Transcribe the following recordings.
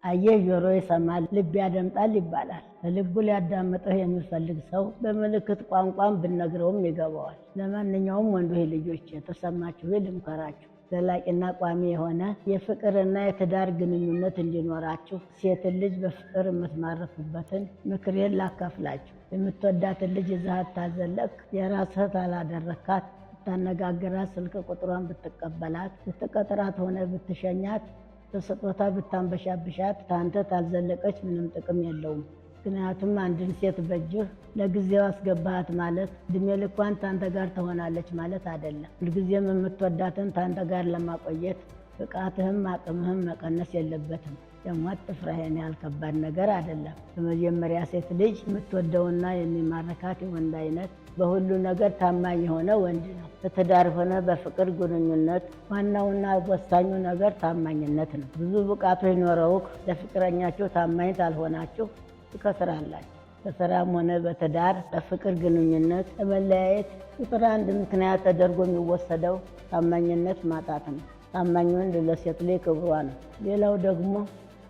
አየ ጆሮ ይሰማል ልብ ያደምጣል ይባላል። ልቡ ሊያዳምጥህ የሚፈልግ ሰው በምልክት ቋንቋም ብነግረውም ይገባዋል። ለማንኛውም ወንዶች ልጆች የተሰማችሁ ልምከራችሁ፣ ዘላቂና ቋሚ የሆነ የፍቅርና የትዳር ግንኙነት እንዲኖራችሁ ሴትን ልጅ በፍቅር የምትማርኩበትን ምክሬን ላካፍላችሁ። የምትወዳትን ልጅ ይዘሃት ታዘለቅ የራስህ ታላደረካት ብታነጋግራት፣ ስልክ ቁጥሯን ብትቀበላት፣ ብትቀጥራት ሆነ ብትሸኛት፣ በስጦታ ብታንበሻብሻት ታንተ ታልዘለቀች ምንም ጥቅም የለውም። ምክንያቱም አንድን ሴት በእጅህ ለጊዜው አስገባሃት ማለት እድሜ ልኳን ታንተ ጋር ትሆናለች ማለት አይደለም። ሁልጊዜም የምትወዳትን ታንተ ጋር ለማቆየት ብቃትህም አቅምህም መቀነስ የለበትም። ደግሞ አትፍራ፣ ይሄን ያህል ከባድ ነገር አይደለም። በመጀመሪያ ሴት ልጅ የምትወደውና የሚማርካት የወንድ አይነት በሁሉ ነገር ታማኝ የሆነ ወንድ ነው። በትዳር ሆነ በፍቅር ግንኙነት ዋናውና ወሳኙ ነገር ታማኝነት ነው። ብዙ ብቃቱ ይኖረው ለፍቅረኛችሁ ታማኝ ካልሆናችሁ ትከስራላችሁ። በስራም ሆነ በትዳር በፍቅር ግንኙነት ለመለያየት ቁጥር አንድ ምክንያት ተደርጎ የሚወሰደው ታማኝነት ማጣት ነው። ታማኝ ወንድ ለሴት ልጅ ክብሯ ነው። ሌላው ደግሞ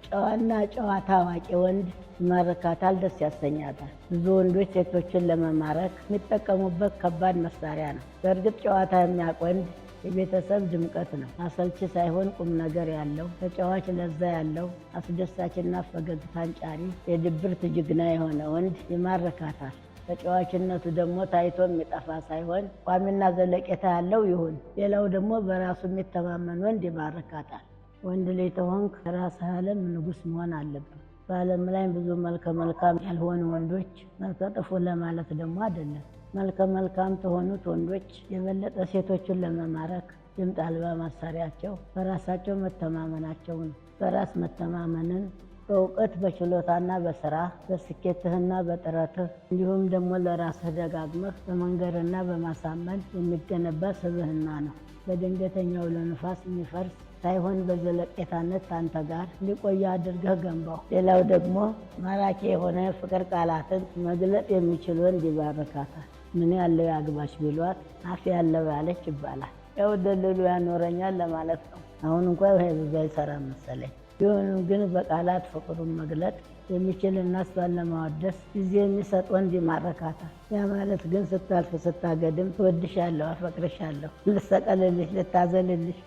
ጨዋና ጨዋታ አዋቂ ወንድ ይማርካታል፣ ደስ ያሰኛታል። ብዙ ወንዶች ሴቶችን ለመማረክ የሚጠቀሙበት ከባድ መሳሪያ ነው። በእርግጥ ጨዋታ የሚያውቅ ወንድ የቤተሰብ ድምቀት ነው። አሰልቺ ሳይሆን ቁም ነገር ያለው፣ ተጫዋች ለዛ ያለው፣ አስደሳችና ፈገግታን ጫሪ የድብርት ጅግና የሆነ ወንድ ይማርካታል። ተጫዋችነቱ ደግሞ ታይቶ የሚጠፋ ሳይሆን ቋሚና ዘለቄታ ያለው ይሁን። ሌላው ደግሞ በራሱ የሚተማመን ወንድ ይማርካታል። ወንድ ላይ ተሆንክ ራስህ ዓለም ንጉስ መሆን አለብን። በዓለም ላይ ብዙ መልከ መልካም ያልሆኑ ወንዶች፣ መልከ ጥፉ ለማለት ደግሞ አይደለም። መልከ መልካም ተሆኑት ወንዶች የበለጠ ሴቶችን ለመማረክ ድምጥ አልባ ማሳሪያቸው በራሳቸው መተማመናቸው ነው። በራስ መተማመንን በእውቀት በችሎታና በስራ በስኬትህና በጥረትህ እንዲሁም ደግሞ ለራስህ ደጋግመህ በመንገርና በማሳመን የሚገነባ ስብዕና ነው። በድንገተኛው ለንፋስ የሚፈርስ ሳይሆን በዘለቄታነት ታንተ ጋር ሊቆይ አድርገህ ገንባው። ሌላው ደግሞ ማራኪ የሆነ ፍቅር ቃላትን መግለጥ የሚችል ወንድ ይባርካታል። ምን ያለው ያግባሽ ቢሏት አፍ ያለው ያለች ይባላል። ያው ደልሉ ያኖረኛል ለማለት ነው። አሁን እንኳን ይሄ ብዙ አይሰራም መሰለኝ። ቢሆንም ግን በቃላት ፍቅሩን መግለጥ የሚችል እና እሷን ለማወደስ ጊዜ የሚሰጥ ወንድ ይማርካታል። ያ ማለት ግን ስታልፍ ስታገድም ትወድሻለሁ፣ አፈቅርሻለሁ፣ ልሰቀልልሽ፣ ልታዘልልሽ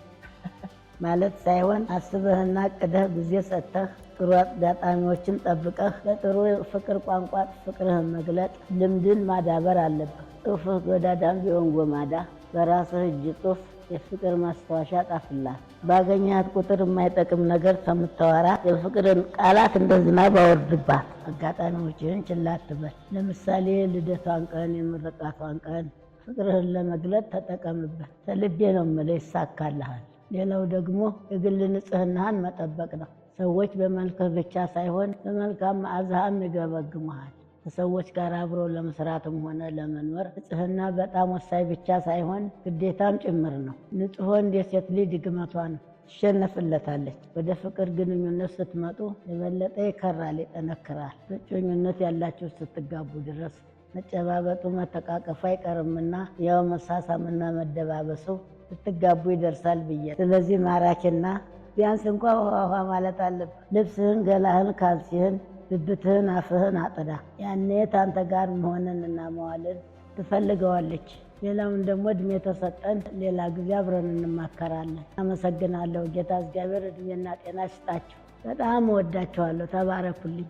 ማለት ሳይሆን አስበህና ቅደህ ጊዜ ሰጥተህ ጥሩ አጋጣሚዎችን ጠብቀህ በጥሩ ፍቅር ቋንቋ ፍቅርህን መግለጥ ልምድን ማዳበር አለብህ። ጽሑፍህ ጎዳዳም ቢሆን ጎማዳ በራስህ እጅ ጽሑፍ የፍቅር ማስታወሻ ጣፍላት። ባገኘሃት ቁጥር የማይጠቅም ነገር ከምታወራ የፍቅርን ቃላት እንደ ዝናብ አወርድባት። አጋጣሚዎችህን ችላ አትበል። ለምሳሌ ልደቷን ቀን፣ የምርቃቷን ቀን ፍቅርህን ለመግለጥ ተጠቀምበት። ከልቤ ነው የምልህ፣ ይሳካልሃል። ሌላው ደግሞ የግል ንጽህናህን መጠበቅ ነው። ሰዎች በመልክህ ብቻ ሳይሆን በመልካም መዓዛህም ይገመግሙሃል። ከሰዎች ጋር አብሮ ለመስራትም ሆነ ለመኖር ንጽህና በጣም ወሳኝ ብቻ ሳይሆን ግዴታም ጭምር ነው። ንጹሕ ወንድ የሴት ልጅ ድግመቷ ነው፣ ትሸነፍለታለች። ወደ ፍቅር ግንኙነት ስትመጡ የበለጠ ይከራል፣ ይጠነክራል። በእጮኝነት ያላችሁ ስትጋቡ ድረስ መጨባበጡ መተቃቀፉ አይቀርምና ያው መሳሳምና መደባበሱ ስትጋቡ ይደርሳል ብዬ። ስለዚህ ማራኪና ቢያንስ እንኳ ውሃ ማለት አለብህ። ልብስህን፣ ገላህን፣ ካልሲህን፣ ብብትህን፣ አፍህን አጥዳ። ያኔ ታንተ ጋር መሆንንና መዋልን ትፈልገዋለች። ሌላውን ደግሞ እድሜ ተሰጠን፣ ሌላ ጊዜ አብረን እንማከራለን። አመሰግናለሁ። ጌታ እግዚአብሔር እድሜና ጤና ይስጣችሁ። በጣም እወዳችኋለሁ። ተባረኩልኝ።